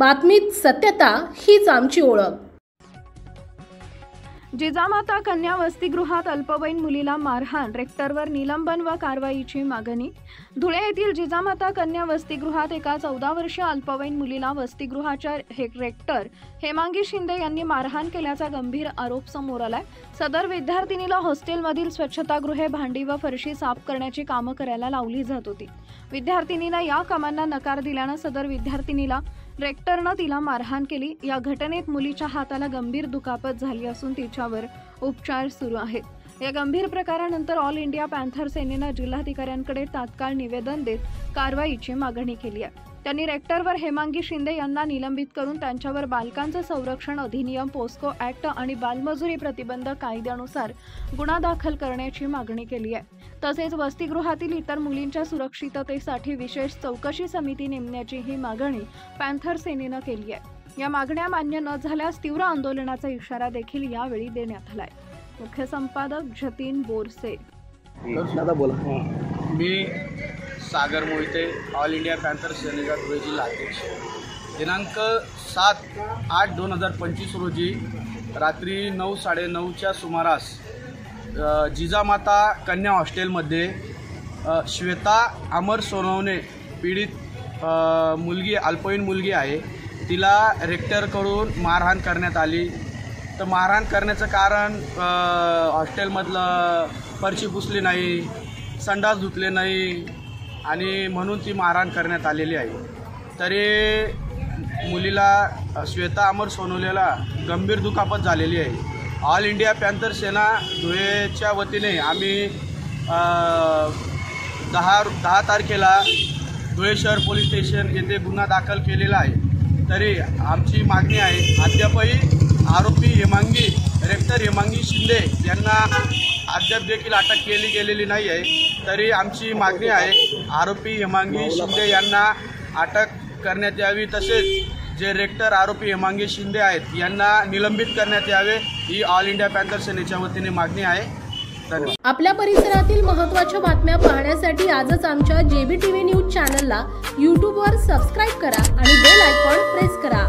बातमीत सत्यता हीच आमची ओळख। जिजामाता कन्या वसतिगृहात अल्पवयीन मुलीला मारहाण, रेक्टरवर निलंबन व कारवाईची मागणी। धुळे येथील जिजामाता कन्या वसतिगृहात एका 14 वर्षीय अल्पवयीन मुलीला वसतिगृहाच्या रेक्टर हेमांगी शिंदे यांनी मारहाण केल्याचा गंभीर आरोप समोर आलाय। सदर विद्यार्थिनीला हॉस्टेलमधील स्वच्छतागृहे, भांडी व फरशी साफ करण्याची कामं करायला लावली जात होती। विद्यार्थिनीने या कामांना नकार दिल्याने सदर विद्यार्थिनीला रेक्टरने तिला मारहाण केली। या घटनेत मुलीच्या हाताला गंभीर दुखापत झाली असून तिच्यावर उपचार सुरू आहेत। या गंभीर प्रकारानंतर ऑल इंडिया पॅन्थर सेनेने जिल्हाधिकाऱ्यांकडे तात्काळ निवेदन देत कारवाईची मागणी केली आहे। त्यांनी रेक्टरवर हेमांगी शिंदे यांना निलंबित करून त्यांच्यावर बालकांचे संरक्षण अधिनियम, पोस्को ऍक्ट आणि बालमजुरी प्रतिबंध कायद्यानुसार गुन्हा दाखल करण्याची मागणी केली आहे। तसेच वसतिगृहातील इतर मुलींच्या सुरक्षिततेसाठी विशेष चौकशी समिती नेमण्याची ही मागणी पॅन्थर सेनेने केली आहे। या मागण्या मान्य न झाल्यास तीव्र आंदोलनाचा इशारा देखील यावेळी देण्यात आलाय। मुख्य संपादक जतीन बोरसे। दादा बोला। मी सागर मोहिते, ऑल इंडिया पॅन्थर सेनेचा धुळे जिल्हा अध्यक्ष। दिनांक 7/8/2025 रोजी रात्री 9:30च्या सुमारास जिजामाता कन्या हॉस्टेलमध्ये श्वेता अमर सोनवणे पीडित मुलगी, अल्पवयीन मुलगी आहे, तिला रेक्टरकडून मारहाण करण्यात आली। तर मारहाण करण्याचं कारण हॉस्टेलमधलं फरशी पुसली नाही, संडास धुतले नाही आणि म्हणून ती मारहाण करण्यात आलेली आहे। तरी मुलीला, श्वेता अमर सोनवणेला गंभीर दुखापत झालेली आहे। ऑल इंडिया पॅन्थर सेना धुळेच्या वतीने आम्ही 10 तारखेला धुळे शहर पोलीस स्टेशन येथे गुन्हा दाखल केलेला आहे। तरी आमची मागणी आहे, अद्यापही आरोपी रेक्टर हेमांगी शिंदे यांना अद्याप देखील अटक केली गेलेली नाही आहे। तरी आमची मागणी आहे, आरोपी हेमांगी शिंदे यांना अटक करण्यात यावी, तसेच जे रेक्टर आरोपी हेमांगी शिंदे आहेत यांना निलंबित करण्यात यावे, ही ऑल इंडिया पॅन्थर सेनेच्या वतीने मागणी आहे। धन्यवाद। आपल्या परिसरातील महत्त्वाच्या बातम्या पाहण्यासाठी आजच आमच्या JBTV न्यूज चॅनलला YouTube वर सबस्क्राइब करा आणि बेल आयकॉन प्रेस करा।